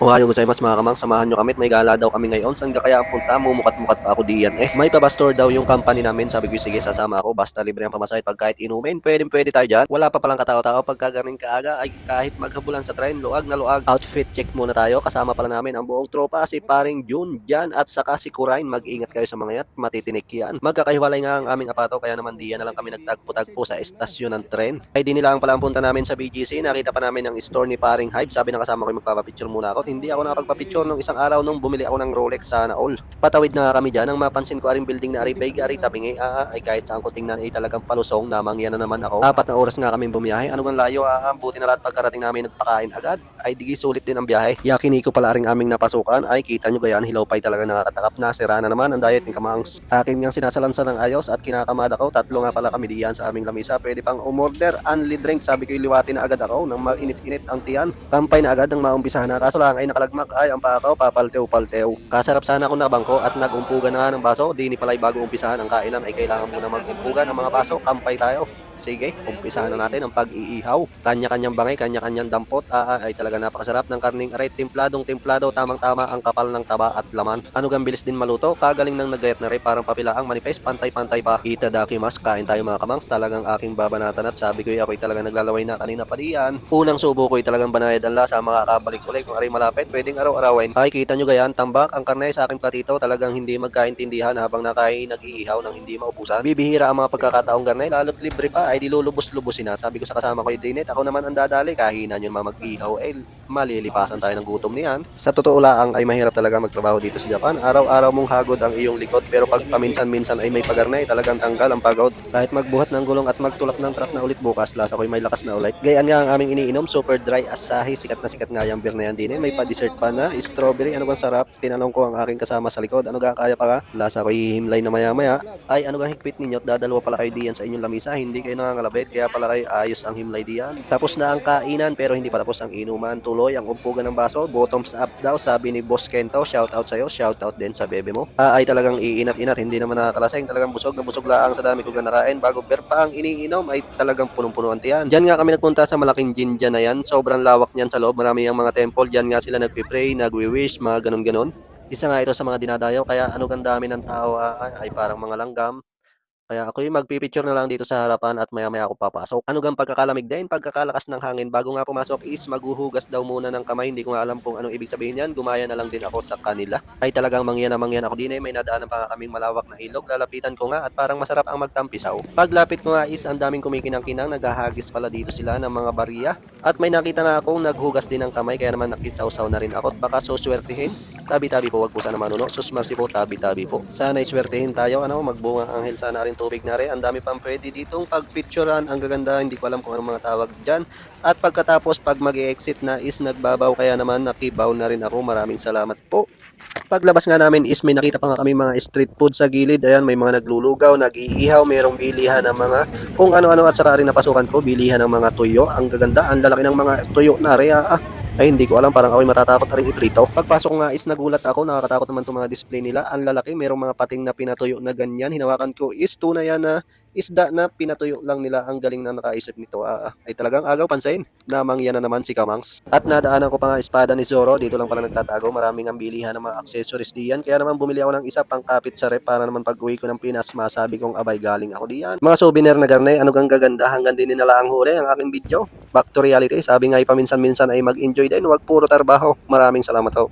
Ohayo gozaimasu mga kamang, samahan nyo kami at may gala daw kami ngayon. Saan ka kaya ang punta? Mumukat-mukat pa ako diyan eh. May pabastor daw yung company namin. Sabi ko sige sasama ako basta libre ang pamasahe pag kahit inumin. Pwede tayo dyan. Wala pa palang katao-tao pagka galing kaaga ay kahit maghabulan sa train. Luag na luag. Outfit check muna tayo. Kasama pala namin ang buong tropa. Si paring Jun, Jan at saka si Kurain. Mag-ingat kayo sa mga yan. Matitinik yan. Magkakahiwalay nga ang aming apato kaya naman diyan na lang kami nagtagpo-tagpo sa estasyon ng tren. Ay di nila ang pala ang punta namin sa BGC. Nakita pa namin ang store ni paring Hype. Sabi ng kasama ko magpapapicture muna ako. Hindi ako nakapagpapicture nung isang araw nung bumili ako ng Rolex sana all. Patawid na kami dyan. Nang mapansin ko aring building na Aribay, Ari tabingi ay kahit saan ko tingnan ay talagang palusong. Namang yan na naman ako. 4 na oras nga kami bumiyahe. Ano gang layo buti na lahat pagkarating namin nagpakain agad. Ay digi sulit din ang biyahe. Yakini ko pala aring aming napasukan. Ay kita nyo gayaan hilaw pa'y talaga nakakatakap na. Sira na naman ang diet ni Kamangs. Akin ngang sinasalansan ng ayos at kinakamada ko. 3 nga pala kami diyan sa aming lamisa. Pwede pang umorder. Unli drink. Sabi ko iliwati na agad ako nang mainit-init ang tiyan. Kampay na agad nang maumpisahan na. Kaso lang ay nakalagmak ay ang pakaw papaltew-paltew. Kasarap sana ako na bangko at nagumpugan na ng baso. Di ni pala'y bago umpisahan ang kainan ay kailangan muna magumpugan ng mga baso. Kampay tayo. Sige, umpisahan na natin ang pag-iihaw. Kanya-kanyang bangay, kanya-kanyang dampot. Ay talaga napakasarap ng karning aray. Templadong-templado, tamang-tama ang kapal ng taba at laman. Ano gang bilis din maluto. Kagaling ng nagayat na rin, parang papilaang manifest, pantay-pantay pa. Itadakimasu, kain tayo mga kamangs. Talagang aking babanatan at sabi ko ako'y talagang naglalaway na kanina pa diyan. Unang subo ko'y talagang banayad ang lasa. Makakabalik ulit kung aray malapit. Pwedeng araw-arawin. Ay kita nyo gayan, tambak ang karne sa aking platito. Talagang hindi magkaintindihan habang nag-iihaw ng hindi maubusan. Bibihira ang mga pagkakataong garne, lalo't libre pa ay dilulubos-lubusin na. Sabi ko sa kasama ko Dinet, ako naman ang dadali. Kahinan yun mag-ihaw malilipasan tayo ng gutom niyan. Sa totoo lang ay mahirap talaga magtrabaho dito sa Japan. Araw-araw mong hagod ang iyong likod pero pag paminsan-minsan ay may pagarnay talagang tanggal ang pagod. Kahit magbuhat ng gulong at magtulak ng truck na ulit bukas, lasa ko'y may lakas na ulit. Gayaan nga ang aming iniinom, super dry asahi. Sikat na sikat nga yung beer na yan din. May pa-dessert pa na strawberry. Ano bang sarap? Tinanong ko ang aking kasama sa likod. Ano ga kaya pa ka? Lasa ko'y hihimlay na maya-maya. Ay ano ga higpit ninyo? Dadalawa pala kayo diyan sa inyong lamisa. Hindi kayo nangangalabit kaya pala kayo ayos ang himlay diyan. Tapos na ang kainan pero hindi pa tapos ang inuman. Tuloy ang umpugan ng baso. Bottoms up daw sabi ni Boss Kento. Shout out sa'yo. Shout out din sa bebe mo. Ay talagang iinat-inat. Hindi naman nakakalasing. Talagang busog na busog laang sa dami ko nakain. Bago beer pa ang iniinom ay talagang punong-puno ang tiyan. Diyan nga kami nagpunta sa malaking Jinja na yan. Sobrang lawak niyan sa loob. Marami ang mga temple. Diyan nga sila nagpipray, nagwi-wish, mga ganun-ganon. Isa nga ito sa mga dinadayo. Kaya ano ganda dami ng tao ay parang mga langgam. Kaya ako'y magpipicture na lang dito sa harapan at maya-maya ako papasok. Ano gang pagkakalamig din, pagkakalakas ng hangin. Bago nga pumasok is maghuhugas daw muna ng kamay. Hindi ko nga alam kung anong ibig sabihin yan. Gumaya na lang din ako sa kanila. Ay talagang mangyan na mangyan ako din eh. May nadaanan pa nga kaming malawak na ilog. Lalapitan ko nga at parang masarap ang magtampisaw. Paglapit ko nga is ang daming kumikinang-kinang. Naghahagis pala dito sila ng mga bariya. At may nakita na akong naghugas din ng kamay. Kaya naman nakisawsaw na rin ako. At baka suswertihin. Tabi-tabi po, wag po sana manuno. Susmarsi po, tabi-tabi po. Sana iswertihin tayo. Magbunga anghel sana rin tubig na rin. Ang dami pang pwede ditong pagpicturean. Ang gaganda, hindi ko alam kung anong mga tawag dyan. At pagkatapos, pag mag-exit na is nagbabaw. Kaya naman nakibaw na rin ako. Maraming salamat po. Paglabas nga namin is may nakita pa nga kami mga street food sa gilid. Ayan, may mga naglulugaw, nag-iihaw, mayroong bilihan ng mga kung ano-ano at saka rin napasukan ko, bilihan ng mga tuyo. Ang gaganda, ang lalaki ng mga tuyo na rin. Ay hindi ko alam, parang ako'y matatakot na rin iprito. Pagpasok nga is nagulat ako, nakakatakot naman itong mga display nila. Ang lalaki, mayroong mga pating na pinatuyo na ganyan. Hinawakan ko is tunay yan na isda na pinatuyo lang nila. Ang galing na nakaisip nito. Ay talagang agaw pansin. Namang yan na naman si Kamangs. At nadaanan ko pa nga espada ni Zoro. Dito lang pala nagtatago. Maraming ang bilihan ng mga accessories diyan. Kaya naman bumili ako ng isa pang kapit sa rep para naman pag uwi ko ng Pinas masabi kong abay galing ako diyan. Mga souvenir na garne. Ano gang gaganda. Hanggang din nila ang huli ang aking video. Back to reality. Sabi nga paminsan-minsan ay mag-enjoy din. Huwag puro trabaho. Maraming salamat ho.